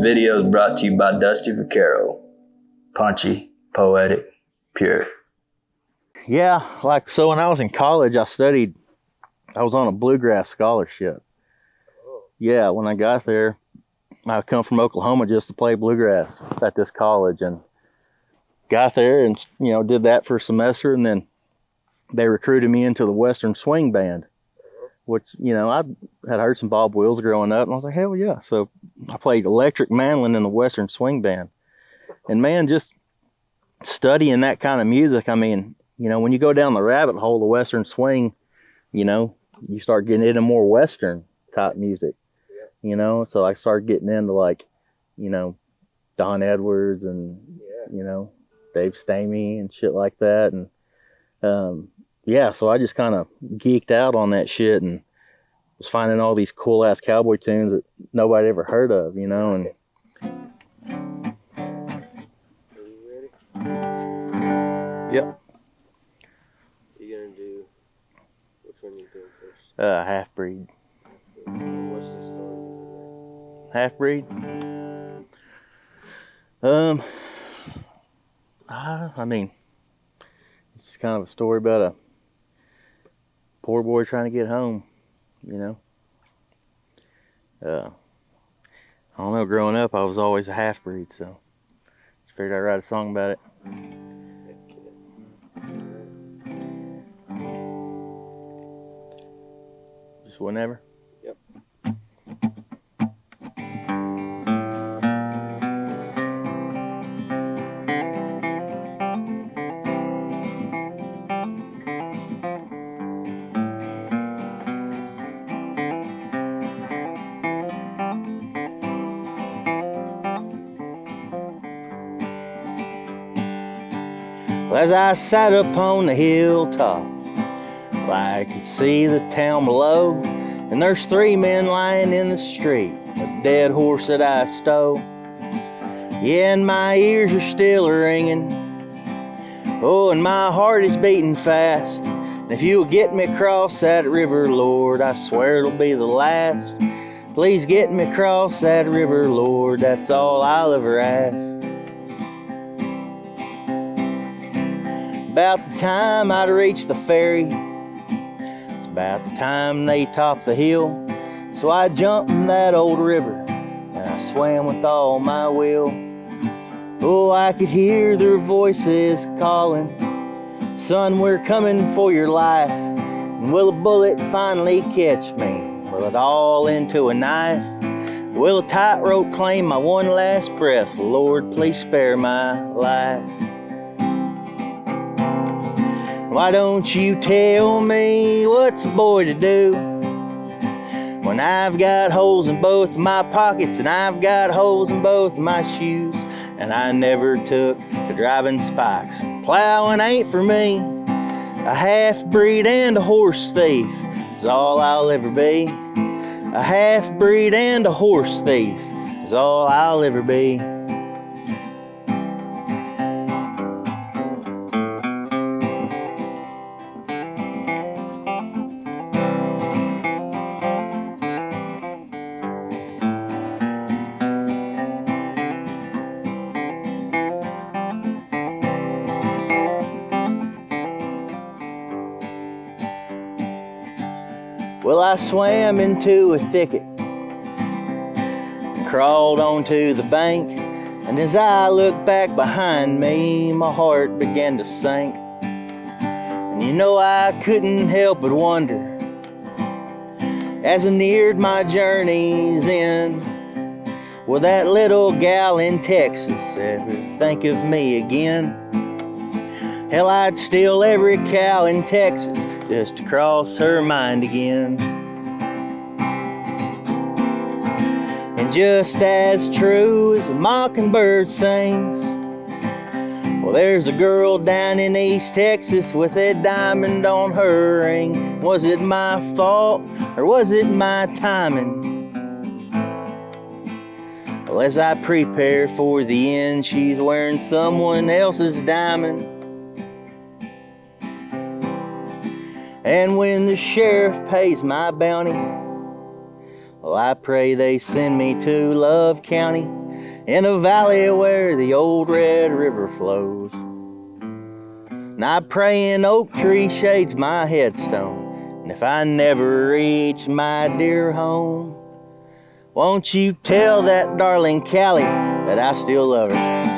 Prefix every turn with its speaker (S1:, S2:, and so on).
S1: video is brought to you by Dusty Vaquero. Punchy, poetic, pure.
S2: Yeah, so when I was in college, I was on a bluegrass scholarship. Yeah, when I got there, I come from Oklahoma just to play bluegrass at this college, and got there and, did that for a semester, and then they recruited me into the Western Swing Band, which, I had heard some Bob Wills growing up, and I was like, hell yeah. So I played electric mandolin in the Western Swing Band. And man, just studying that kind of music, I mean, when you go down the rabbit hole, the Western Swing, you start getting into more Western type music, so I started getting into Don Edwards and, Dave Stamey and shit like that. And, so I just kind of geeked out on that shit and was finding all these cool ass cowboy tunes that nobody ever heard of, and.
S3: Are you ready?
S2: Yep.
S3: You gonna do, which one you doing first?
S2: Halfbreed.
S3: What's the story?
S2: Halfbreed? I mean, it's kind of a story about a poor boy trying to get home, I don't know, growing up I was always a half-breed, so just figured I'd write a song about it. Just whenever?
S3: Yep.
S2: As I sat upon the hilltop, I could see the town below, and there's 3 men lying in the street, a dead horse that I stole. Yeah, and my ears are still ringing, oh, and my heart is beating fast. And if you'll get me across that river, Lord, I swear it'll be the last. Please get me across that river, Lord, that's all I'll ever ask. About the time I'd reached the ferry, it's about the time they topped the hill. So I jumped in that old river, and I swam with all my will. Oh, I could hear their voices calling, son, we're coming for your life. And will a bullet finally catch me? Will it all into a knife? Will a tightrope claim my one last breath? Lord, please spare my life. Why don't you tell me what's a boy to do when I've got holes in both my pockets and I've got holes in both my shoes, and I never took to driving spikes. Plowing ain't for me. A half-breed and a horse thief is all I'll ever be. A half-breed and a horse thief is all I'll ever be. Well, I swam into a thicket and crawled onto the bank, and as I looked back behind me, my heart began to sink. And I couldn't help but wonder as I neared my journey's end, will that little gal in Texas ever think of me again? Hell, I'd steal every cow in Texas just to cross her mind again. And just as true as a mockingbird sings, well, there's a girl down in East Texas with a diamond on her ring. Was it my fault or was it my timing? Well, as I prepare for the end, she's wearing someone else's diamond. And when the sheriff pays my bounty, well, I pray they send me to Love County, in a valley where the old Red River flows. And I pray an oak tree shades my headstone, and if I never reach my dear home, won't you tell that darling Callie that I still love her?